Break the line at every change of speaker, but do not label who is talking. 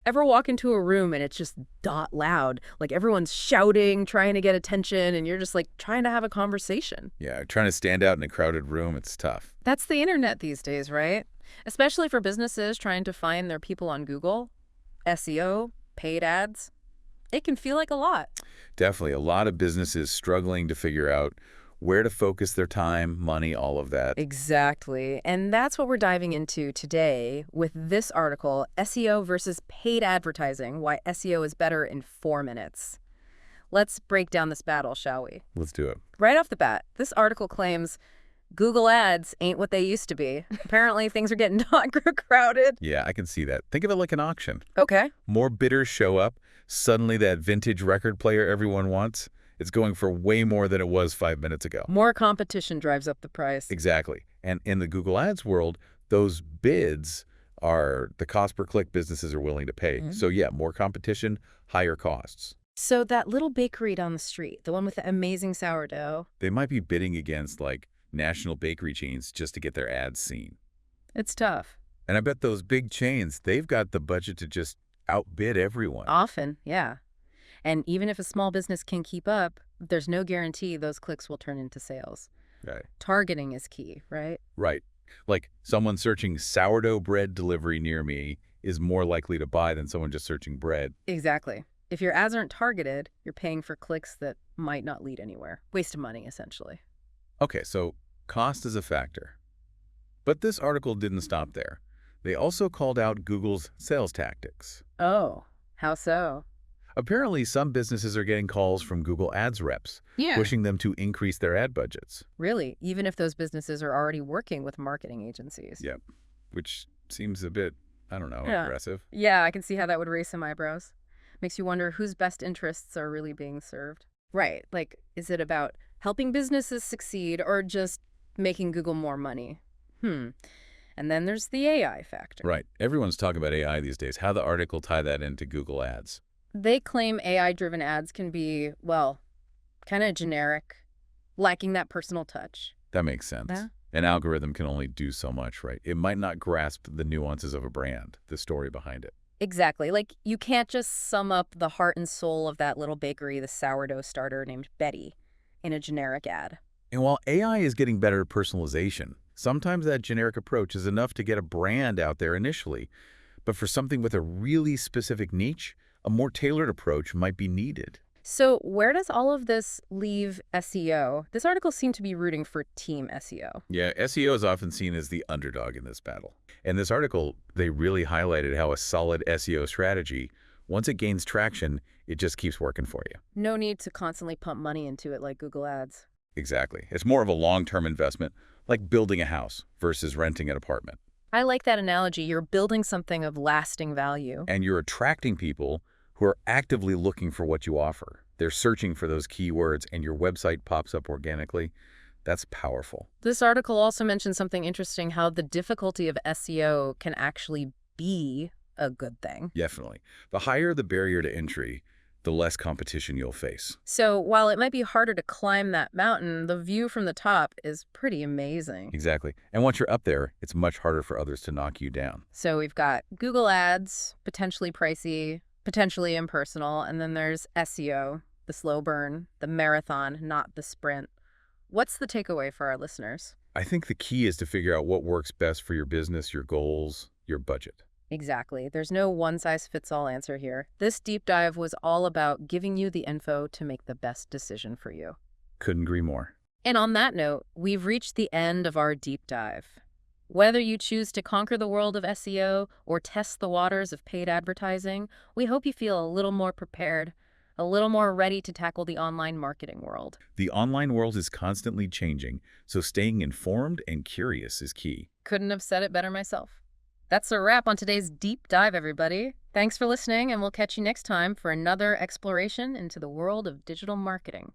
Ever walk into a room and it's just dot loud, like everyone's shouting, trying to get attention, and you're just like trying to have a conversation?
Yeah, trying to stand out in a crowded room, it's tough.
That's the internet these days, right? Especially for businesses trying to find their people on Google, SEO, paid ads. It can feel like a lot.
Definitely a lot of businesses struggling to figure out where to focus their time, money, all of that.
Exactly. And that's what we're diving into today with this article, SEO versus paid advertising, why SEO is better in 4 minutes. Let's break down this battle, shall we?
Let's do it.
Right off the bat, this article claims Google ads ain't what they used to be. Apparently, things are getting crowded.
Yeah, I can see that. Think of it like an auction.
Okay.
More bidders show up. Suddenly that vintage record player everyone wants, it's going for way more than it was 5 minutes ago.
More competition drives up the price.
Exactly. And in the Google Ads world, those bids are the cost per click businesses are willing to pay. So yeah, more competition, higher costs.
So that little bakery down the street, the one with the amazing sourdough,
They might be bidding against like national bakery chains just to get their ads seen.
it's tough.
And I bet those big chains, they've got the budget to just outbid everyone.
Often, yeah. And even if a small business can keep up, there's no guarantee those clicks will turn into sales.
Right.
Targeting is key, right?
Right. Like someone searching sourdough bread delivery near me is more likely to buy than someone just searching bread.
Exactly. If your ads aren't targeted, you're paying for clicks that might not lead anywhere. Waste of money, essentially.
Okay, so cost is a factor. But this article didn't stop there. They also called out Google's sales tactics.
Oh, how so?
Apparently, some businesses are getting calls from Google Ads reps, pushing them to increase their ad budgets.
Really, even if those businesses are already working with marketing agencies.
Yep, which seems a bit, I don't know,
Yeah.
aggressive.
Yeah, I can see how that would raise some eyebrows. Makes you wonder whose best interests are really being served. Right, like, is it about helping businesses succeed or just making Google more money? And then there's the AI factor.
Right. Everyone's talking about AI these days. How the article tie that into Google Ads?
They claim AI-driven ads can be, well, kind of generic, lacking that personal touch.
That makes sense.
Yeah.
An algorithm can only do so much, right? It might not grasp the nuances of a brand, the story behind it.
Exactly. Like, you can't just sum up the heart and soul of that little bakery, the sourdough starter named Betty, in a generic ad.
And while AI is getting better at personalization, sometimes that generic approach is enough to get a brand out there initially. But for something with a really specific niche, a more tailored approach might be needed.
So where does all of this leave SEO? This article seemed to be rooting for team SEO.
Yeah, SEO is often seen as the underdog in this battle. In this article, they really highlighted how a solid SEO strategy, once it gains traction, it just keeps working for you.
No need to constantly pump money into it like Google Ads.
Exactly. It's more of a long-term investment, like building a house versus renting an apartment.
I like that analogy. You're building something of lasting value.
And you're attracting people who are actively looking for what you offer. They're searching for those keywords and your website pops up organically. That's powerful.
This article also mentions something interesting, how the difficulty of SEO can actually be a good thing.
Definitely. The higher the barrier to entry, the less competition you'll face.
So while it might be harder to climb that mountain, the view from the top is pretty amazing.
Exactly. And once you're up there, it's much harder for others to knock you down.
So we've got Google Ads, potentially pricey, potentially impersonal, and then there's SEO, the slow burn, the marathon, not the sprint. What's the takeaway for our listeners?
I think the key is to figure out what works best for your business, your goals, your budget.
Exactly. There's no one-size-fits-all answer here. This deep dive was all about giving you the info to make the best decision for you.
Couldn't agree more.
And on that note, we've reached the end of our deep dive. Whether you choose to conquer the world of SEO or test the waters of paid advertising, we hope you feel a little more prepared, a little more ready to tackle the online marketing world.
The online world is constantly changing, so staying informed and curious is key.
Couldn't have said it better myself. That's a wrap on today's deep dive, everybody. Thanks for listening, and we'll catch you next time for another exploration into the world of digital marketing.